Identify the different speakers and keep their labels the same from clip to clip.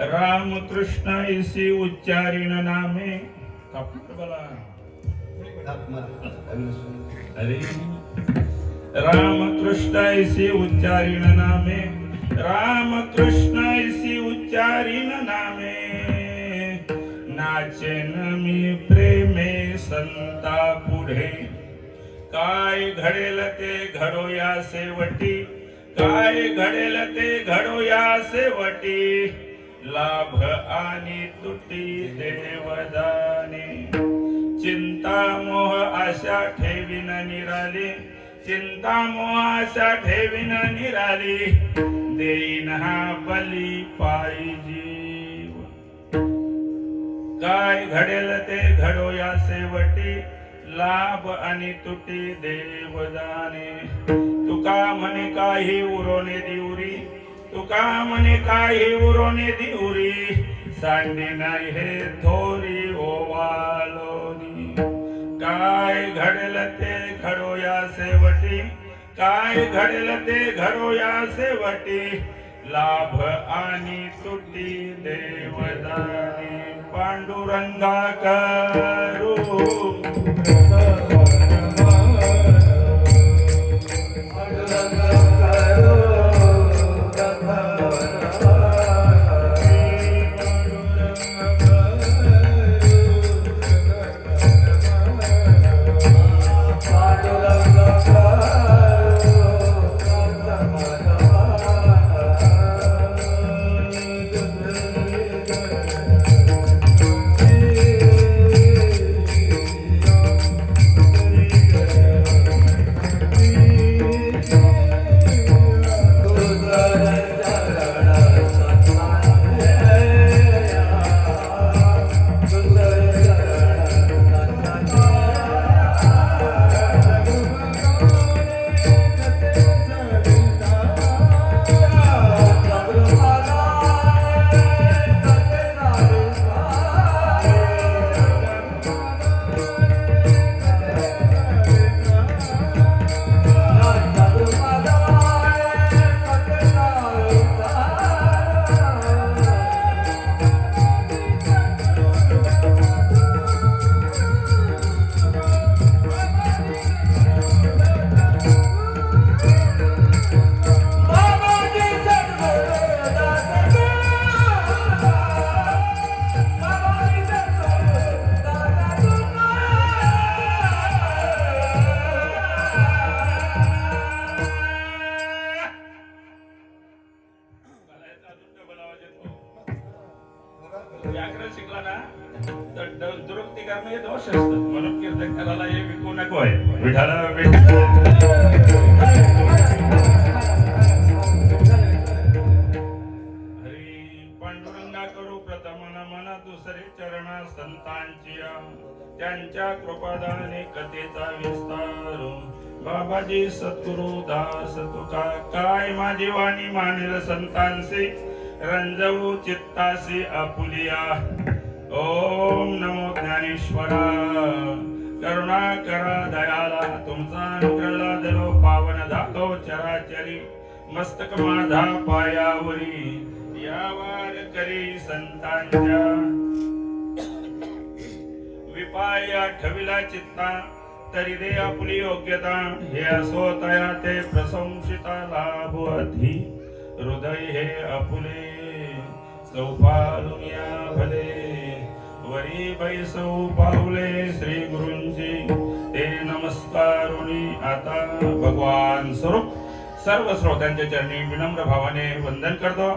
Speaker 1: राम कृष्ण इसी उच्चारिण नामे बोला अरे राम कृष्ण इसी उच्चारिण नामे राम कृष्ण इसी उच्चारिण नामे नाचेन मी प्रेमे संता पुढे काय घडेल ते घडो या शेवटी काय घडेल ते घडो या शेवटी लाभ आणि तुटी देवदाने चिंता मोह आशा ठेवीन निराली चिंता मोह आशा ठेवीन निराली देईन हा बली पायी जीव काय घडेल ते घडो या शेवटी लाभ आणि तुटी देवदाने तुका म्हणे काही उरोने दिवरी तुका म्हणे काही उरोने दिवरी सांडी नाही हे थोरी ओवालोनी काय घडेल ते घडो या शेवटी काय घडेल ते घडो या शेवटी लाभ आणि तुटी देवदाने पांडुरंगा करू व्याकरण शिकला ना तर दुरुक्ती करणे दोष असतात म्हणून कीर्तन करायला हे विकू नको आहे विठाला हरी पांडुरंगा करू प्रथम नमन दुसरे चरण संतांची त्यांच्या कृपादाने कथेचा विस्तार बाबाजी सद्गुरु दास तुका काय माझी वाणी मानेल संतांचे रंजवू चित्तासी आपुलिया ओम नमो ज्ञानेश्वरा करुणा करा दयाला तुमचा अनुग्रह लादलो पावन धातो चराचरी मस्तक माझा पायावरी यावार करी संतांच्या विपाय ठविला चित्ता तरी दे आपली योग्यता हे असो तया ते प्रशंसिता लाभ अधि हृदय हे आपुले सौपालुनिया भले वरी बैसौ पावले श्री गुरुंची ते नमस्कारुणी आता भगवान स्वरूप सर्व श्रोत्यांच्या चरणी विनम्र भावाने वंदन करतो.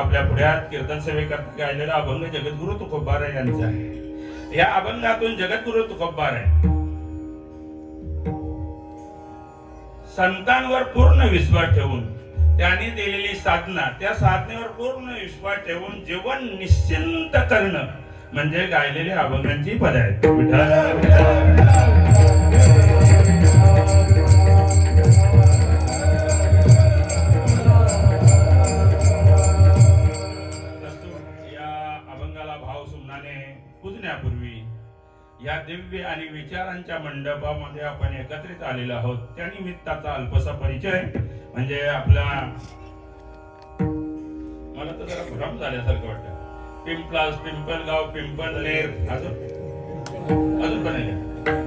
Speaker 1: आपल्या पुढ्यात कीर्तन सेवेकरता गायलेला अभंग जगद्गुरु तुकोबार यांचा आहे. या अभंगातून जगद्गुरु तुकोबार आहे संतांवर पूर्ण विश्वास ठेवून त्यांनी दिलेली साधना त्या साधनेवर पूर्ण विश्वास ठेवून जीवन निश्चिंत करणं म्हणजे गायलेल्या अभंगांची पद आहेत. या अभंगाला भाव सुमनाने पूजण्यापूर्वी या दिव्य आणि विचारांच्या मंडपामध्ये आपण एकत्रित आलेलो आहोत. त्या निमित्ताचा अल्पसा परिचय म्हणजे आपला मला तर जरा भ्रम झाल्यासारखं वाटतं. पिंपलास, पिंपलगाव, पिंपलनेर, अजून पण आहे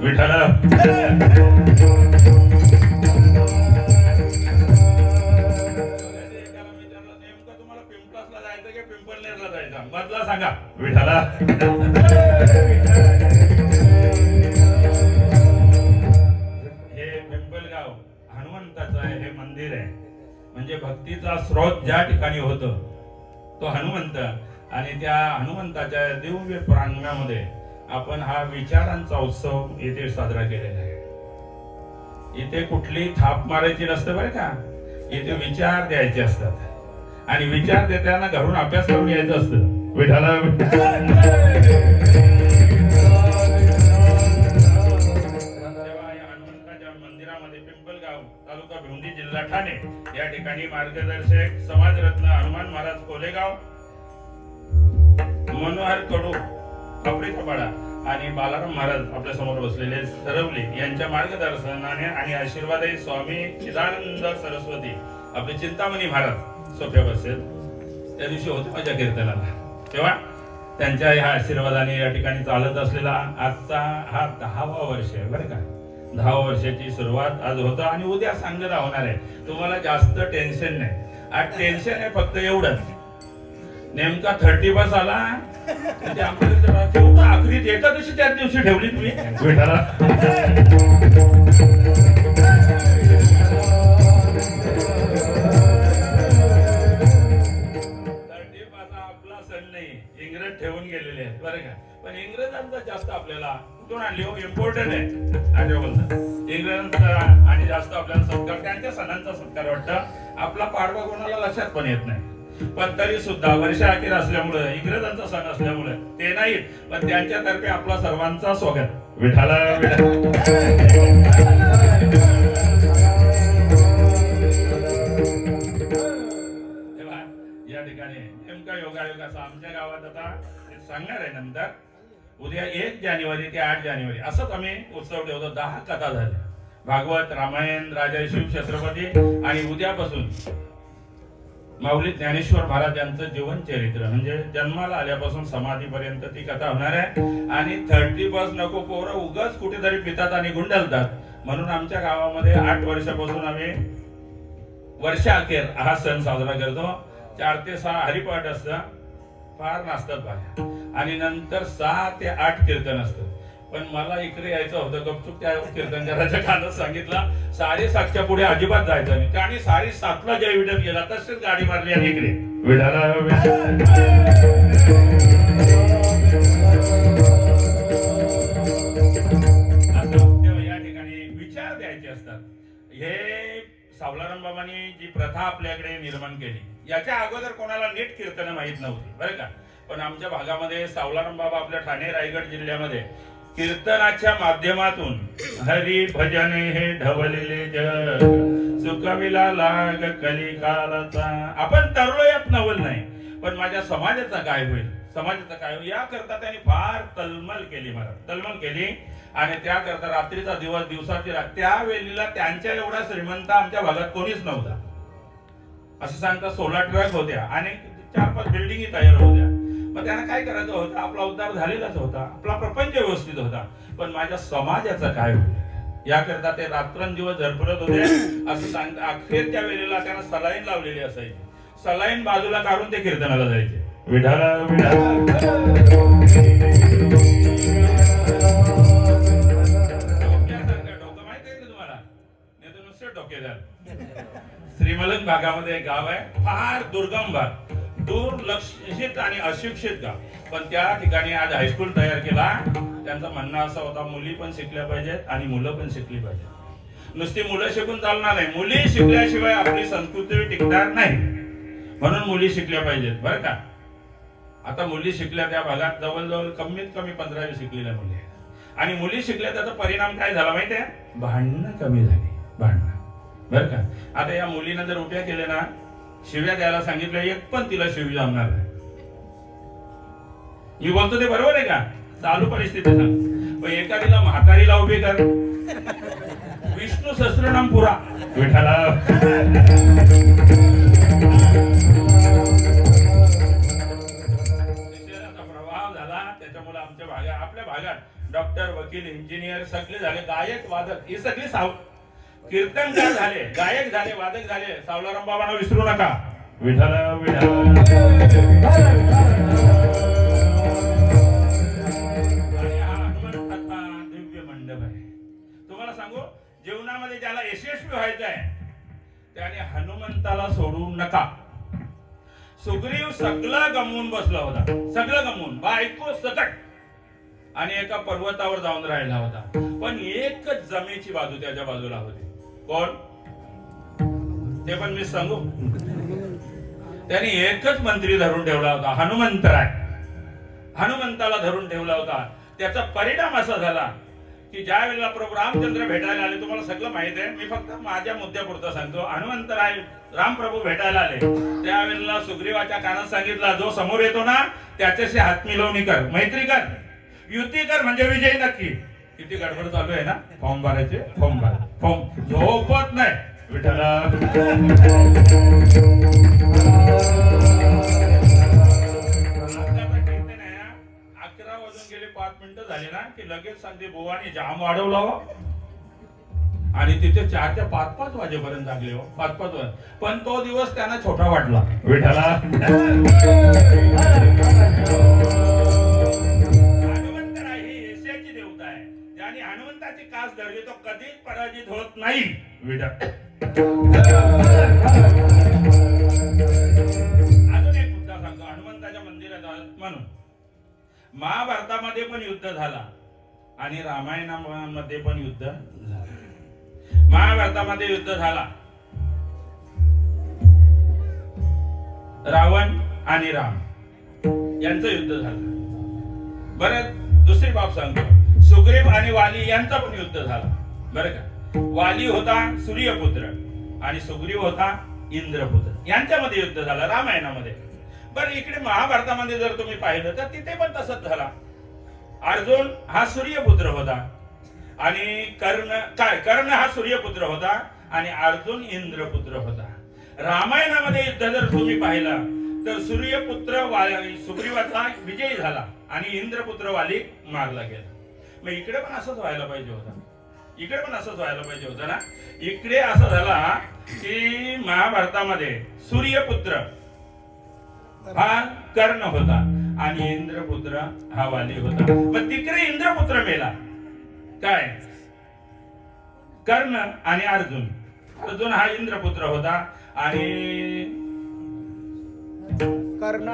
Speaker 1: विठाला. नेमकं तुम्हाला पिंपलासला जायचं की पिंपलनेरला जायचं मधला सांगा विठाला. हे पिंपलगाव हनुमंताचं हे मंदिर आहे. म्हणजे भक्तीचा स्रोत ज्या ठिकाणी होतो तो हनुमंत, आणि त्या हनुमंताच्या दिव्य प्रांगणामध्ये आपण हा विचारांचा उत्सव इथे साजरा केलेला आहे. इथे कुठली थाप मारायची नसते बरं का, इथे विचार द्यायचे असतात आणि विचार देताना घरून अभ्यास करून यायचं असतं. विठाला हनुमंताच्या मंदिरामध्ये पिंपलगाव तालुका भिवंडी जिल्हा ठाणे या ठिकाणी मार्गदर्शक समाजरत्न हनुमान महाराज कोलेगाव, मनोहर कडू कपडेपाडा आणि बालाराम महाराज आपल्या समोर बसलेले सरवले यांच्या मार्गदर्शनाने आणि आशीर्वादाने स्वामी चिदानंद सरस्वती आपले चिंतामणी महाराज सोप्या बसेल त्या दिवशी होते माझ्या कीर्तनाला, तेव्हा त्यांच्या ह्या आशीर्वादाने या ठिकाणी चालत असलेला आजचा हा 10वा वर्ष आहे बरं का. 10 वर्षाची सुरुवात आज होतं आणि उद्या सांगता होणार आहे. तुम्हाला जास्त टेन्शन नाही. आज टेन्शन आहे फक्त एवढंच, नेमका 30 आला म्हणजे आमच्या आखरीत एकादशी त्याच दिवशी ठेवली तुम्ही विठाला. आपला सण नाही, इंग्रज ठेवून गेलेले आहेत बरं का. पण इंग्रजांचा जास्त आपल्याला कुठून आणली हो इम्पॉर्टंट आहे आज बोलतात. इंग्रजांचा आणि जास्त आपल्याला सत्कार, त्यांच्या सणांचा सत्कार वाटतं. आपला पाडवा कोणाला लक्षात पण येत नाही. पण तरी सुद्धा वर्षा अखेर असल्यामुळे, इंग्रजांचा सण असल्यामुळे ते नाही, पण त्यांच्यातर्फे आपला सर्वांचा स्वागत विठाला. या ठिकाणी नेमका योगायोगाचा आमच्या गावात आता सांगणार आहे नंतर. उद्या 1 जानेवारी ते 8 जानेवारी असंच आम्ही उत्सव ठेवतो. 10 कथा झाल्या, भागवत, रामायण, राजा शिव छत्रपती, आणि उद्यापासून माऊली ज्ञानेश्वर महाराज यांचं जीवन चरित्र म्हणजे जन्माला आल्यापासून समाधीपर्यंत ती कथा होणार आहे. आणि 30 नको पोरं उगाच कुठेतरी पितात आणि गुंडलतात, म्हणून आमच्या गावामध्ये 8 वर्षापासून आम्ही वर्षा अखेर हा सण साजरा करतो. 4 ते 6 हरिपाठ असतं, फार नाचतात बाया, आणि नंतर 6 ते 8 कीर्तन असतं. पण मला इकडे यायचं होतं, गपचूप त्या कीर्तनकाराच्या कानात सांगितलं 7:30च्या पुढे अजिबात जायचं नाही, आणि 7:30ला जय विठ्ठल गेला तसेच गाडी मारली आणि इकडे विठाला. या ठिकाणी विचार द्यायचे असतात. हे सावलाराम बाबांनी जी प्रथा आपल्याकडे निर्माण केली, याच्या अगोदर कोणाला नीट कीर्तन माहित नव्हती बरं का. पण आमच्या भागामध्ये सावलाराम बाबा आपल्या ठाणे रायगड जिल्ह्यामध्ये कीर्तनाच्या माध्यमातून हरी भजन हे ढवलेले जग सुखविला लाग कलिकालाचा. आपण तरलो यात नवल नाही, पण माझ्या समाजाचा काय होईल, समाजाचा काय होईल याकरता त्यांनी फार तळमळ केली, महाराज तळमळ केली. आणि त्याकरता रात्रीचा दिवस दिवसाची रात, त्यावेळेला त्यांच्या एवढा श्रीमंत आमच्या भागात कोणीच नव्हता. असं सांगता 16 ट्रक होत्या आणि 4-5 बिल्डिंगी तयार होत्या. मग त्यांना काय करायचं होतं, आपला उद्धार झालेलाच होता, आपला प्रपंच व्यवस्थित होता, पण माझ्या समाजाचं काय होईल याकरता ते रात्रंदिवस झरपडत होते. असं सांगता अखेरच्या वेळेला त्यांना सलाईन लावलेली असायची. सलाईन बाजूला काढून ते कीर्तनाला जायचे विठाला विठाला. डोकं माहिती आहे तुम्हाला, नाही तर नुसते डोकेदार. श्रीमलन भागामध्ये एक गाव आहे, फार दुर्गम भाग, दुर्लक्षित आणि अशिक्षित गाव, पण त्या ठिकाणी आज हायस्कूल तयार केला. त्यांचा म्हणणं असा होता, मुली पण शिकल्या पाहिजेत आणि मुलं पण शिकली पाहिजेत. नुसती मुलं शिकून चालणार नाही, मुली शिकल्याशिवाय आपली संस्कृती टिकणार नाही, म्हणून मुली शिकल्या पाहिजेत बरं का. आता मुली शिकल्या, त्या भागात जवळजवळ कमीत कमी 15 शिकलेल्या मुली आहेत. आणि मुली शिकल्या त्याचा परिणाम काय झाला माहितीये, भांडणं कमी झाली, भांडणं बरं का. आता या मुलीनं जर उभ्या केल्या ना, शिव्या द्यायला सांगितलं, एक पण तिला शिवी जमणार नाही. मी बोलतो ते बरोबर आहे का, चालू परिस्थिती सांग. पण एखादीला म्हातारीला उभी कर, विष्णू सहस्त्रनाम पुरा विठाला. त्याच्यामुळे आमच्या भागात, आपल्या भागात डॉक्टर, वकील, इंजिनियर सगळे झाले, गायक, वादक ही सगळी कीर्तनकार झाले, गायक झाले, वादक झाले. सावलाराम बाबांना विसरू नका. विठ्ठल आणि हा हनुमंताचा दिव्य मंडप आहे. तुम्हाला सांगू, जीवनामध्ये ज्याला यशस्वी व्हायचं आहे त्याने हनुमंताला सोडू नका. सुग्रीव सगळं गमवून बसला होता, सगळं गमवून, बायको सकट, आणि एका पर्वतावर जाऊन राहिला होता. पण एकच जमेची बाजू त्याच्या बाजूला होती. कोण ते पण मी सांगू. त्याने एकच मंत्री धरून ठेवला होता, हनुमंतराय. हनुमंताला धरून ठेवला होता. त्याचा परिणाम असा झाला की ज्या वेळेला प्रभू रामचंद्र भेटायला आले, तुम्हाला सगळं माहित आहे, मी फक्त माझ्या मुद्द्यापुरतं सांगतो. हनुमंतराय रामप्रभू भेटायला आले त्यावेळेला सुग्रीवाच्या कानात सांगितलं, जो समोर येतो ना त्याच्याशी हात मिळवणी कर, मैत्री कर, युती कर, म्हणजे विजय नक्की. किती गडबड चालू आहे ना, फॉर्म भरायचे, फॉर्म भरा, फॉर्म झोपत नाही. विठ्ठला गेले 5 मिनिटं झाले ना की लगेच सांगते बुवानी जाम वाढवला हो. आणि तिथे 4 ते 5 वाजेपर्यंत लागले हो, 5 वाजे. पण तो दिवस त्यांना छोटा वाटला. विठ्ठला हनुमंत ही यशाची देवता आहे. ज्याने हनुमंताची कास धरली तो कधीच पराजित होत नाही. अजून एक मुद्दा सांगतो हनुमंताच्या मंदिरात म्हणून. महाभारतामध्ये पण युद्ध झाला आणि रामायणामध्ये पण युद्ध झाला. महाभारतामध्ये युद्ध झाला, रावण आणि राम यांचं युद्ध झालं. बरं, दुसरी बाब सांगतो, सुग्रीव आणि वाली यांचं पण युद्ध झालं. बरं का, वाली होता सूर्यपुत्र आणि सुग्रीव होता इंद्रपुत्र. यांच्यामध्ये युद्ध झालं रामायणामध्ये. बरं, इकडे महाभारतामध्ये जर तुम्ही पाहिलं तर तिथे पण तसंच झाला. अर्जुन हा सूर्यपुत्र होता आणि कर्ण हा सूर्यपुत्र होता आणि अर्जुन इंद्रपुत्र होता. रामायणामध्ये युद्ध जर तुम्ही पाहिला तर सूर्यपुत्र सुग्रीवाचा विजय झाला आणि इंद्रपुत्र वाली मारला गेला. मग इकडे पण असंच व्हायला पाहिजे होतं, इकडे पण असंच व्हायला पाहिजे होतं ना. इकडे असं झाला की महाभारतामध्ये सूर्यपुत्र हा कर्ण होता आणि इंद्रपुत्र हा वाली होता. पण तिकडे इंद्रपुत्र मेला. काय, कर्ण आणि अर्जुन. अर्जुन हा इंद्रपुत्र होता आणि कर्ण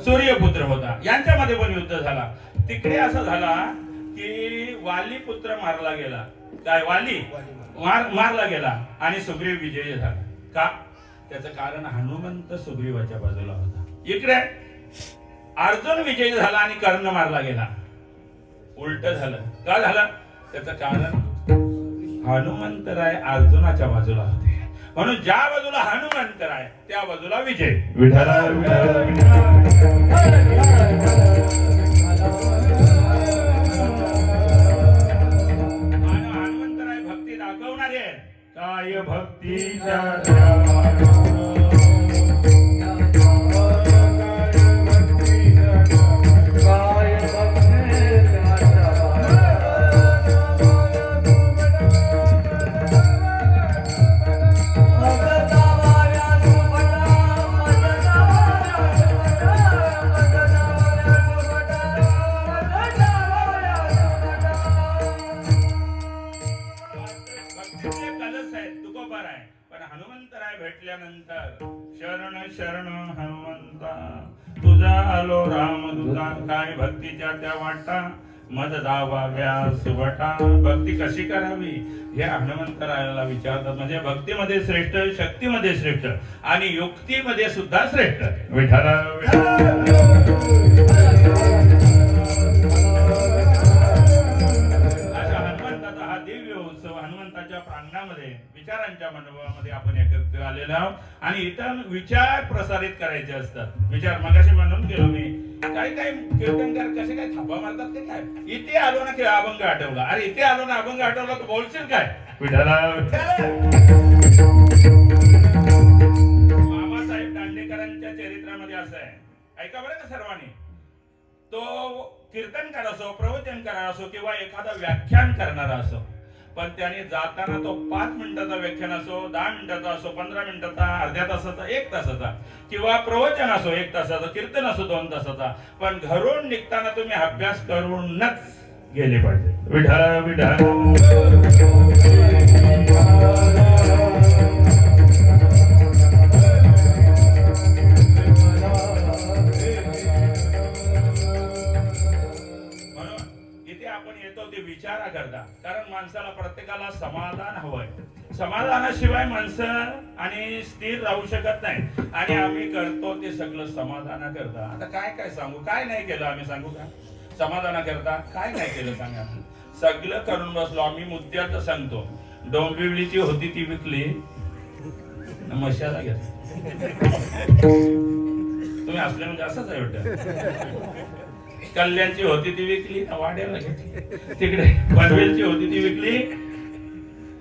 Speaker 1: सूर्यपुत्र होता. यांच्यामध्ये पण युद्ध झाला. तिकडे असं झाला की वाली पुत्र मारला गेला. काय, वाली मारला गेला आणि सुग्रीव विजयी झाला. का? त्याचं कारण हनुमंत सुग्रीवाच्या बाजूला होता. इकडे अर्जुन विजयी झाला आणि कर्ण मारला गेला. उलट झालं. का झालं? त्याचं कारण हनुमंतराय अर्जुनाच्या बाजूला होते. म्हणून ज्या बाजूला हनुमंतराय त्या बाजूला विजय. विठ्ठला हनुमंतराय भक्ती दाखवणारे काय भक्तीच्या शरण शरण हनुमंता तुझा आलो रामदूता. काय भक्तीच्या त्या वाटा मद दावाव्या सुवटा. भक्ती कशी करावी हे हनुमंतरायाला विचारतात. म्हणजे भक्तीमध्ये श्रेष्ठ, शक्तीमध्ये श्रेष्ठ आणि युक्तीमध्ये सुद्धा श्रेष्ठ. विठ्ठला अशा हनुमंताचा हा दिव्य उत्सव हनुमंताच्या प्रांगणामध्ये विचारांच्या मंडपामध्ये आपण एकत्र आलेलो आहोत. आणि इथं विचार प्रसारित करायचे असतात. विचार मगाशी म्हणून गेलो मी, काही कीर्तनकार कसे काय थापा मारतात ते काय. इथे आलो ना की अभंग आठवला. अरे इथे आलो ना अभंग आठवला तर बोलशील काय. मामासाहेब दांडेकरांच्या चरित्रामध्ये असं आहे, ऐका बरं का सर्वांनी. तो कीर्तनकार असो, प्रवचनकार असो किंवा एखादा व्याख्यान करणारा असो, पण त्याने जाताना तो 5 मिनिटाचा व्याख्यान असो, 10 मिनिटाचा असो, 15 मिनिटाचा, अर्ध्या तासाचा, 1 तासाचा, किंवा प्रवचन असो 1 तासाचा, कीर्तन असो 2 तासाचा, पण घरून निघताना तुम्ही अभ्यास करूनच गेले पाहिजे. विठ्ठल विठ्ठल. विचारा करता, कारण माणसाला प्रत्येकाला समाधान हवंय. समाधानाशिवाय माणसं आणि स्थिर राहू शकत नाही. आणि आम्ही करतो ते सगळं समाधाना करता. आता काय काय सांगू, काय नाही केलं आम्ही, सांगू का? समाधाना करता काय नाही केलं सांगा. सगळं करून बसलो आम्ही. मुद्द्याचं सांगतो, डोंबिवलीची होती ती विकली, मशाला घेतली. तुम्ही असले म्हणजे असंच आहे वाटतं. कल्याणची होती ती विकली, वाड्याला घेतली. तिकडे पनवेलची होती ती विकली,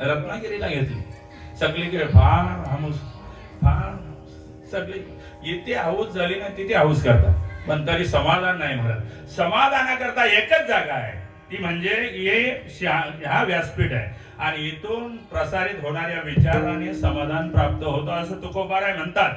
Speaker 1: रत्नागिरीला घेतली. सगळीकडे फार हाऊस, फार सगळी इथे हाऊस झाली ना तिथे हाऊस करतात, पण तरी समाधान नाही म्हणत. समाधानाकरता एकच जागा आहे, ती म्हणजे हा व्यासपीठ आहे. आणि इथून प्रसारित होणाऱ्या विचाराने समाधान प्राप्त होतं असं तुकोबाराय म्हणतात.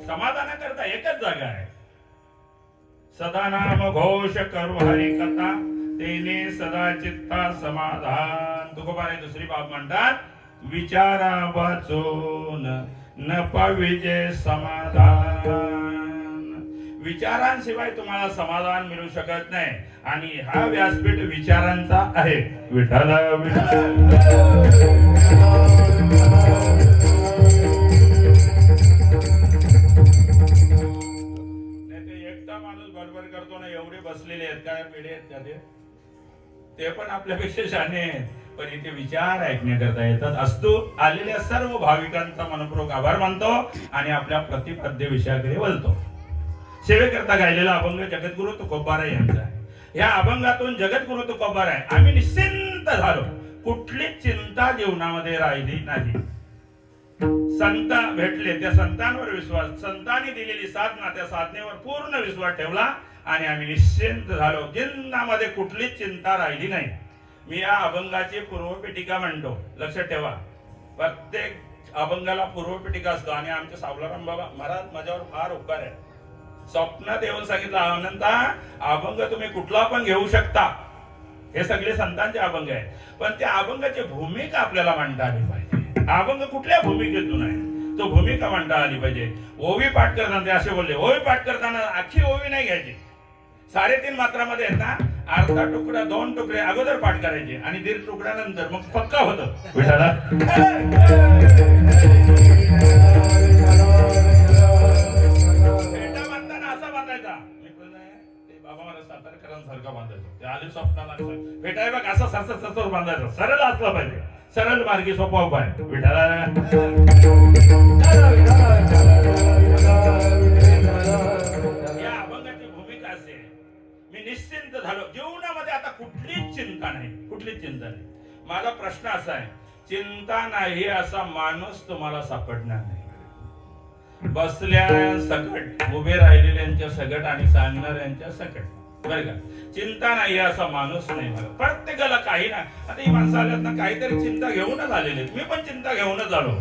Speaker 1: समाधाना करता एकच जागा आहे. सदा नाम घोष करू हरी कथा, तेने सदा चित्ता समाधान. तुकोबाराय दुसरी बाब म्हणतात, विचारा वाचून न पाविजे समाधान. विचारांशिवाय तुम्हाला समाधान मिळू शकत नाही. आणि हा व्यासपीठ विचारांचा आहे. विठ्ठल विठ्ठल. बसलेले आहेत काय पिढे आहेत का ते पण आपल्यापेक्षा शहाणे आहेत, पण इथे विचार ऐकण्याकरता येतात. असतो आलेल्या सर्व भाविकांचा मनपूर्वक आभार मानतो आणि आपल्या प्रतिपद्य विषयाकडे वळतो. सेवेकरता गायलेला अभंग जगद्गुरु तुकोबाराय यांचा आहे. या अभंगातून जगद्गुरु तुकोबाराय आम्ही निश्चिंत झालो, कुठलीच चिंता जीवनामध्ये राहिली नाही. संत भेटले, त्या संतांवर विश्वास, संतांनी दिलेली साधना, त्या साधनेवर पूर्ण विश्वास ठेवला आणि आम्ही निश्चिंत झालो. जीवनामध्ये कुठलीच चिंता राहिली नाही. मी या अभंगाची पूर्वपीठिका म्हणतो, लक्षात ठेवा. प्रत्येक अभंगाला पूर्वपीठिका असतो. आणि आमचे सावलाराम बाबा महाराज माझ्यावर फार उपकार आहे. स्वप्नात येऊन सांगितलं, अनंता अभंग तुम्ही कुठला पण घेऊ शकता, हे सगळे संतांचे अभंग आहे, पण त्या अभंगाची भूमिका आपल्याला मांडता आली पाहिजे. अभंग कुठल्या भूमिकेतून आहे, तो भूमिका मांडता आली पाहिजे. ओवी पाठ करताना ते असे बोलले, ओवी पाठ करताना अख्खी ओवी नाही घ्यायची. 3.5 मात्रामध्ये आहेत ना, अर्धा तुकडा 2 तुकडे अगोदर पाठ करायचे आणि 1.5 तुकडा नंतर, मग पक्का होतं. विठाला फेटा बांधताना असा बांधायचा. बाबा मला सातारकरांसारखा बांधायचा. ते आले स्वप्नाला फेटा आहे बघ, असा सरसर बांधायचा. सरळ असला पाहिजे, सरळ मार्गी सोपा उपाय. विठाला निश्चिंत झालो. जीवनामध्ये आता कुठलीच चिंता नाही, कुठलीच चिंता नाही. माझा प्रश्न असा आहे, चिंता नाही असा माणूस तुम्हाला सापडणार नाही. बसल्या सकट, उभे राहिलेल्यांच्या सकट आणि सांगणाऱ्यांच्या सकट, बरं का. चिंता नाही असा माणूस नाही. मला प्रत्येकाला काही ना, आता ही माणसं आल्यात ना, काहीतरी चिंता घेऊनच आलेले. मी पण चिंता घेऊनच आलो.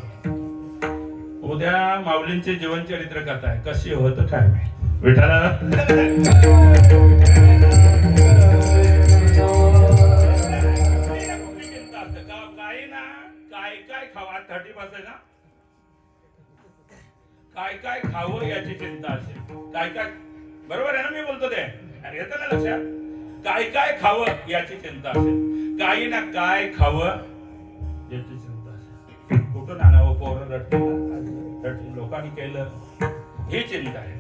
Speaker 1: उद्या माऊलींचे जीवनचरित्र कथा आहे, कशी होतं काय विठाला. काय खावं याची चिंता असेल, काय बरोबर आहे ना मी बोलतो ते, येतं ना लक्षात. काय काय खावं याची चिंता असेल, काही ना काय खावं याची चिंता असेल, कुठून आणावं, पोरं रडतील लोकांनी केलं ही चिंता आहे,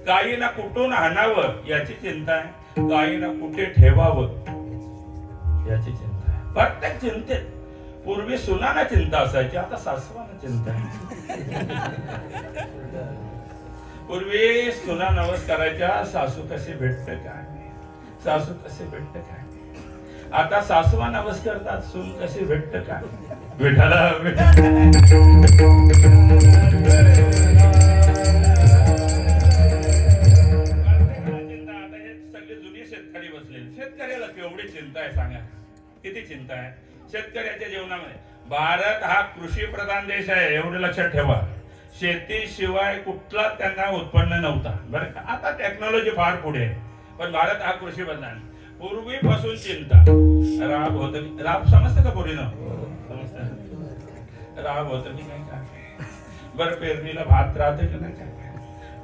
Speaker 1: काही ना कुठून आणावं याची चिंता आहे, काही ना कुठे ठेवावं याची चिंता आहे. प्रत्येक चिंतेत पूर्वी सुनाना चिंता असायची, आता सासवाना चिंता आहे. पूर्वी सुना नवस करायच्या, सासू कशी भेटते काय, सासू कशी भेटते काय. आता सासूवा नवस करतात, सून कशी भेटते काय. विठाला शेतकरी बसलेले, शेतकऱ्याला केवढी चिंता आहे सांगा, किती चिंता आहे शेतकऱ्याच्या जीवनामध्ये. भारत हा कृषी प्रधान देश आहे, एवढं लक्षात ठेवा. शेतीशिवाय कुठला त्यांना उत्पन्न नव्हता बरं का. आता टेक्नॉलॉजी फार पुढे आहे, पण भारत हा कृषी प्रधान. पूर्वीपासून चिंता. राब होत, राब समजतं का पोरीनं, समजतं राब होत की नाही काय, बरं पेरणीला भात राहते की नाही काय,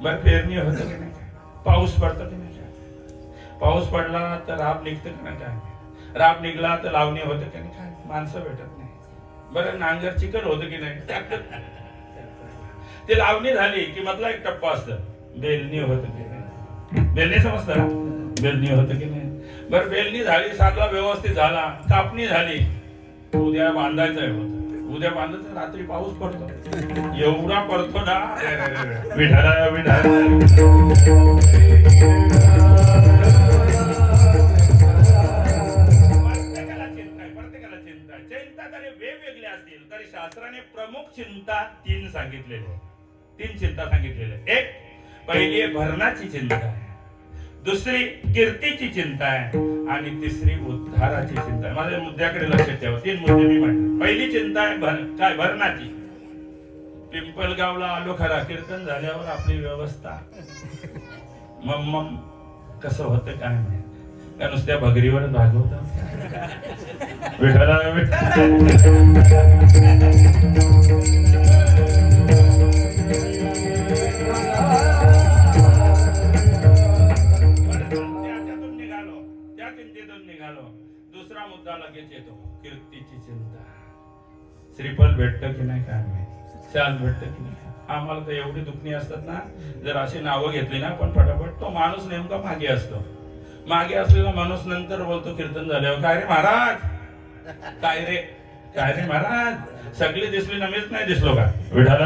Speaker 1: बरं पेरणी होतं की नाही काय, पाऊस पडतो की नाही काय, पाऊस पडला तर राब निघतं की नाही काय, राब निघला तर लावणी होतं की नाही काय, माणसं भेटत नाही. बरं नांगर चिकन होतं की नाही, ते लावणी झाली की मधला एक टप्पा असतं, बेलणी होतं की नाही, बेलणी समजतं, बेलणी होतं की नाही. बरं बेलणी झाली, साधला व्यवस्थित झाला, कापणी झाली, उद्या बांधायचं आहे होतं, उद्या बांधायचं, रात्री पाऊस पडतो, एवढा पडतो ना, विठाला विठाला. चिंता जरी वेगवेगळ्या असतील तरी शास्त्राने प्रमुख चिंता तीन सांगितलेल्या, तीन चिंता सांगितलेल्या. एक पहिली भरणाची चिंता आहे, दुसरी कीर्तीची चिंता आहे आणि तिसरी उद्धाराची चिंता आहे. माझ्या मुद्द्याकडे लक्ष ठेवा, तीन मुद्दे मी मांडले. पहिली चिंता आहे काय, भरणाची. पिंपलगावला आलो खरा, कीर्तन झाल्यावर आपली व्यवस्था मग कसं होतं काय नाही, त्या नुसत्या भगरीवर भागवतात. दुसरा मुद्दा लगेच येतो, कीर्तीची चिंता. श्रीफल भेटतं की नाही काय माहिती, शाल भेटतं की नाही. आम्हाला तर एवढी दुखणी असतात ना, जर अशी नावं घेतली ना पण फटाफट तो माणूस नेमका मागे असतो. मागे असलेला माणूस नंतर बोलतो कीर्तन झाल्यावर, काय रे महाराज, काय रे महाराज, सगळी दिसली ना, मीच नाही दिसलो का विठाला.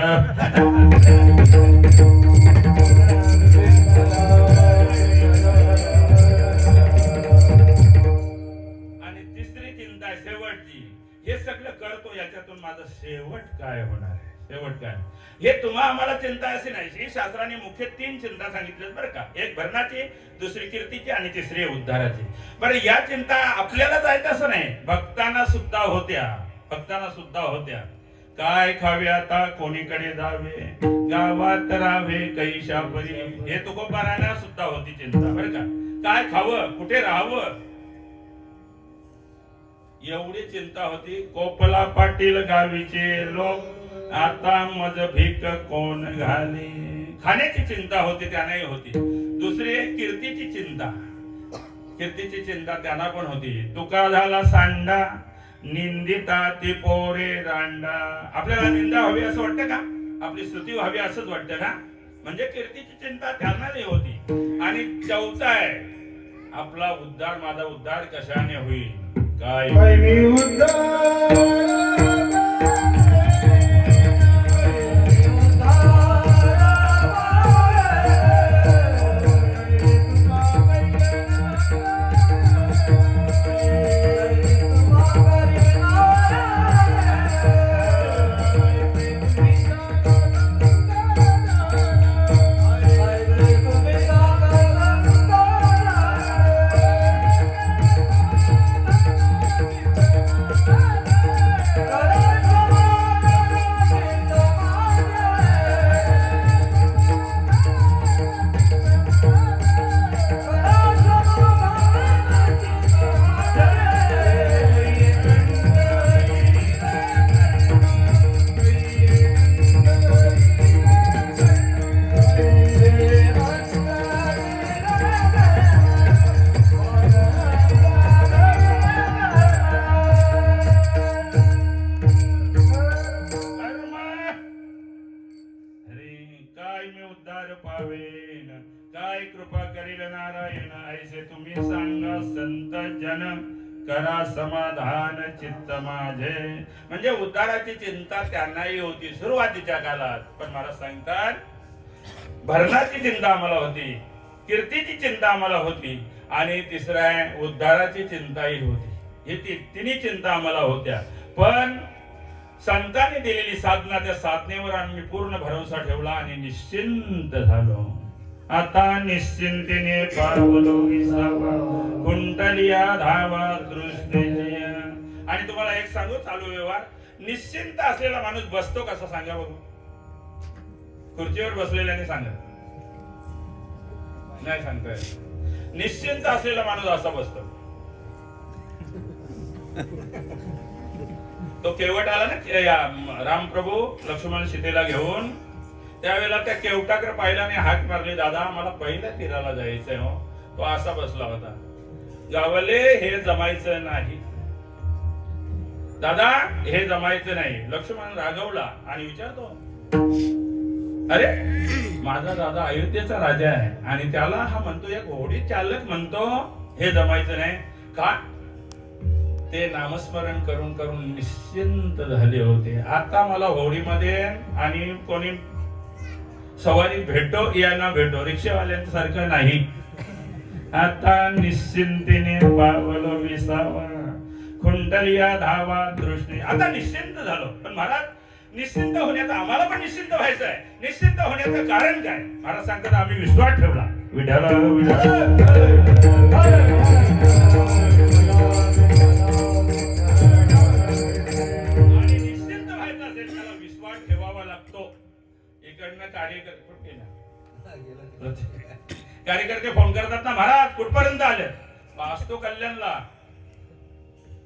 Speaker 1: आणि तिसरी चिंता आहे शेवटची, हे सगळं करतो याच्यातून माझा शेवट काय होणार आहे, शेवट काय. हे तुम्हा आम्हाला चिंता अशी नाही. ही शास्त्राने मुख्य तीन चिंता सांगितल्यात बरं का, एक भरणाची, दुसरी कीर्तीची आणि तिसरी उद्धाराची. बरं या चिंता आपल्याला जायचं असं नाही, भक्तांना सुद्धा होत्या, भक्तांना सुद्धा होत्या. काय खावे आता, कोणीकडे जावे, गावात राहावे कैशापरी, हे तुकोबारांना सुद्धा होती चिंता बरं का. काय खावं, कुठे राहावं, एवढी चिंता होती. कोपला पाटील गावीचे लोक, आता मज भीक कोण घाली. खाण्याची चिंता होती, त्यांनाही होती. दुसरी कीर्तीची चिंता, कीर्तीची चिंता त्यांना पण होती. तुका झाला सांडा, निंदिता ती पोरे रांडा. आपल्याला निंदा हवी असं वाटतं का, आपली स्तुती व्हावी असंच वाटतं का, म्हणजे कीर्तीची चिंता त्यांनाही होती. आणि चौथा आहे आपला उद्धार, माझा उद्धार कशाने होईल, काय उद्धार. ऐसे तुम्ही सांगा संत जन करा समाधान चित्त माझे. म्हणजे उद्धाराची चिंता त्यांनाही होती सुरुवातीच्या काळात, पण मला सांगतात भरणाची चिंता आम्हाला होती, कीर्तीची चिंता आम्हाला होती, आणि तिसरं आहे उद्धाराची चिंताही होती. ही तिन्ही चिंता आम्हाला होत्या. पण संतांनी दिलेली साधना, त्या साधनेवर आम्ही पूर्ण भरोसा ठेवला आणि निश्चिंत झालो. आता निश्चिंतीने पावलो विसावा कुंटलिया धावा दृष्टीने. आणि तुम्हाला एक सांगू चालू व्यवहार, निश्चिंत असलेला माणूस बसतो कसा सांगा बघू? खुर्चीवर बसलेल्याने सांगा, नाही सांगताय. निश्चिंत असलेला माणूस असा बसतो. तो केवट आला ना रामप्रभू लक्ष्मण सीतेला घेऊन, त्यावेळेला त्या केवटाकडे पाहिला आणि हाक मारली, दादा मला पहिल्या तीराला जायचंय हो. तो असा बसला होता. गावले हे जमायचं नाही दादा, हे जमायचं नाही. लक्ष्मण रागवला आणि विचारतो, अरे माझा दादा अयोध्येचा राजा आहे आणि त्याला हा म्हणतो, एक घोडी चालक म्हणतो हे जमायचं नाही का? ते नामस्मरण करून करून निश्चिंत झाले होते. आता मला होडीमध्ये आणि कोणी सवारी भेटो या ना भेटो, रिक्षावाल्यांसारखं नाही. आता निश्चिंतीने पावलो विसावा कुंटलिया धावा दृष्टी. आता निश्चिंत झालो. पण महाराज निश्चिंत होण्याचं आम्हाला पण निश्चिंत व्हायचं आहे. निश्चिंत होण्याचं कारण काय? महाराज सांगतात आम्ही विश्वास ठेवला. विठ्ठल आणि निश्चिंत व्हायचं असेल त्याला विश्वास ठेवावा लागतो. इकडनं कार्यकर्ते फोन करतात ना, महाराज कुठपर्यंत आले? वाचतो कल्याणला,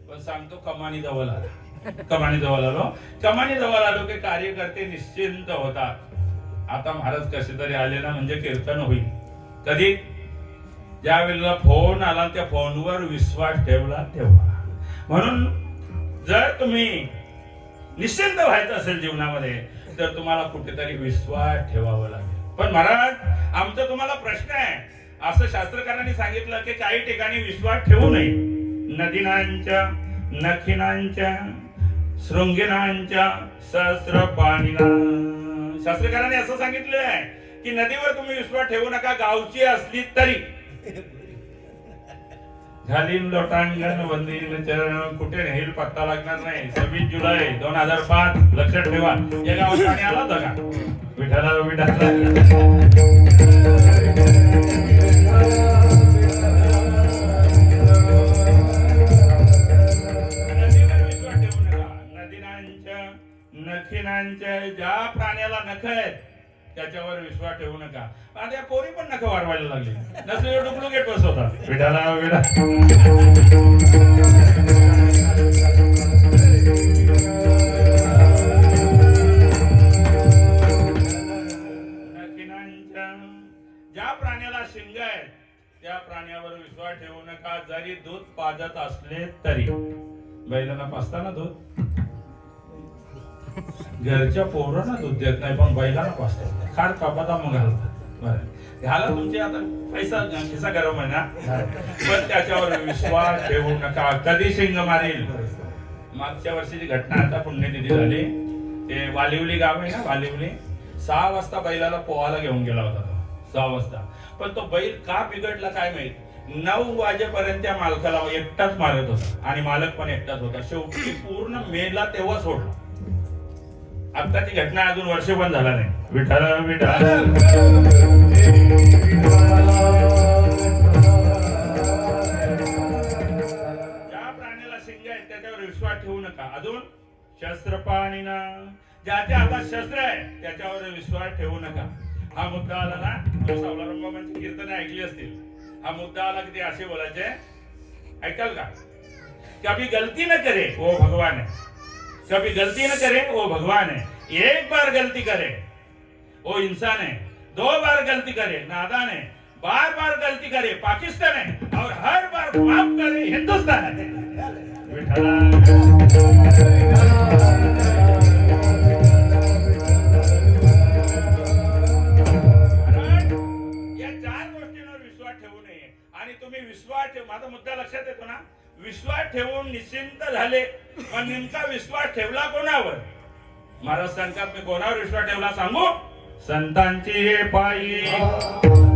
Speaker 1: पण सांगतो कमानी जवळ आलो. कमानी जवळ आलो की कार्यकर्ते निश्चिंत होतात. आता महाराज कसे तरी आले ना, म्हणजे कीर्तन होईल. कधी? ज्या वेळेला फोन आला त्या फोनवर विश्वास ठेवला तेव्हा. म्हणून जर तुम्ही निश्चिंत व्हायचं असेल जीवनामध्ये तर तुम्हाला कुठेतरी विश्वास ठेवावा लागेल. पण महाराज आमचा तुम्हाला प्रश्न आहे, असं शास्त्रकारांनी सांगितलं की काही ठिकाणी विश्वास ठेवू नये. नदीनांच्या नखिनांच्या शृंगिनांच्या सहस्र पाणीना. शास्त्रकारांनी असं सांगितलं आहे की नदीवर तुम्ही विश्वास ठेवू नका, गावची असली तरी. घालीन लोटांगण वंदीन चरण, कुठे नेईल पत्ता लागणार नाही. 26 जुलै 2005 लक्षात ठेवा. या गावात पाणी आला होता का? विठाला नखिनांच्या ज्या प्राण्याला नख आहेत त्याच्यावर विश्वास ठेवू नका. आता पोरी पण नख वाढवायला लागली, नसले डुप्लिकेट बसवता. विठाला विठा ज्या प्राण्याला शिंग आहेत त्या प्राण्यावर विश्वास ठेवू नका, जरी दूध पाजत असले तरी. बैलांना पाजताना दूध घरच्या पोरांना दूध देत नाही, पण बैलांना पाजतात. खार कापाता मग घालतात. घाला तुमचे आता पैसा खिसा गरम आहे ना, पण त्याच्यावर विश्वास ठेवू नका. कधी शिंग मारेल. मागच्या वर्षीची घटना आता पुण्यतिथी झाली. ते वालिवली गाव आहे ना, वालिवली. 6 वाजता बैलाला पोहायला घेऊन गेला होता तो. 6 वाजता. पण तो बैल का बिघडला काय माहित. 9 वाजेपर्यंत त्या मालकाला एकटाच मारत होता आणि मालक पण एकटाच होता. शेवटी पूर्ण मेला तेव्हा सोडला. आताची घटना अजून वर्ष पण झाला नाही. विठाल विठाल. ज्या प्राण्याला शिंग आहेत त्याच्यावर विश्वास ठेवू नका. अजून शस्त्रपाणीना, ज्याच्या हातात शस्त्र आहे त्याच्यावर विश्वास ठेवू नका. हा मुद्दा आला ना, सावलारामबाबांची कीर्तने ऐकली असतील. हा मुद्दा आला की ते असे बोलायचे, ऐकाल का? कभी गलती न करे वो भगवान है, कभी गलती न करे वो भगवान है, एक बार गलती करे वो इंसान है, 2 बार गलती करे नादान है, बार बार गलती करे पाकिस्तान है, और हर बार माफ करे हिंदुस्तान है. या 4 गोष्टींवर विश्वास ठेवू नये आणि तुम्ही विश्वास ठेव, माझा मुद्दा लक्षात येतो ना, विश्वास ठेवून निश्चिंत झाले, पण नेमका विश्वास ठेवला कोणावर? महाराज सांगतात मी कोणावर विश्वास ठेवला सांगू? संतांची हे पायी